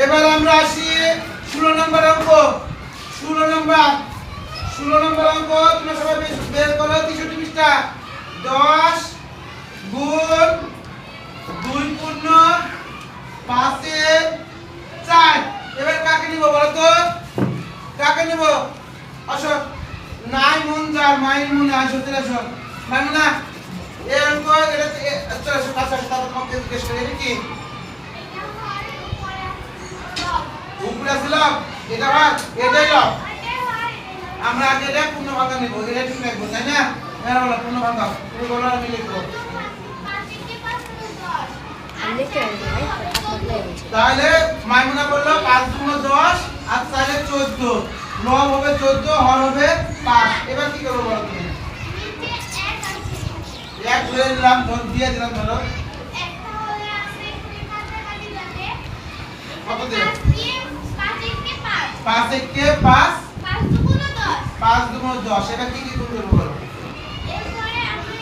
এবার আমরা আসি 16 নম্বর অঙ্ক। 16 নম্বর অঙ্ক তোমরা সবাই বের করো 63 পৃষ্ঠা। 10 গুণ 2 পূর্ণ 5 এর 4। এবার কাকে নিব বলো তো? কাকে নিব? আসো নাই মন যার মাইন মনে আসো চলে আসো। মাইমুনা এই অঙ্ক এটা চলে আসো কাছে আসো তারপর তোমাকে জিজ্ঞেস করি এটা কি? উপরে ছিল এটা ভাগ এটাই লব। আমরা আগে এটা পূর্ণ ভাঙা নিব এটা ঠিক রাখবো তাই না? এরা বলো পূর্ণ ভাঙা তুমি বলো আমি লিখবো। তাহলে মাইমুনা বললো 5 গুণ 10 আর 4 এর 14 লব হবে 14 হর হবে 5। এবার কি করব বলো তুমি? এক ধরে নিলাম ধর দিয়ে দিলাম ধরো কত দিলাম 5 একে 5 5 দুগুণ 10 এটা কি কি গুণ করব বলো? এরপরে আমরা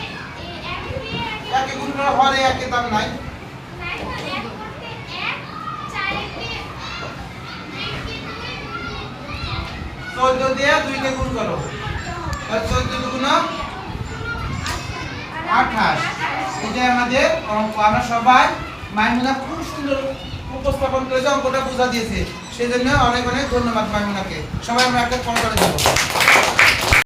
একে গুণ করে হরে একে দাম নাই 14 দিয়ে 2 কে গুণ করো আর 14 দুগুণ 28। এটা আমাদের অঙ্ক। আমরা সবাই মাইমুনা খুব সুন্দর উপস্থাপন করেছে, অঙ্কটা বুঝা দিয়েছে, সেজন্য অনেক অনেক ধন্যবাদ মাইমুনাকে। সবাই আমরা একটা ফোন করে দেবো।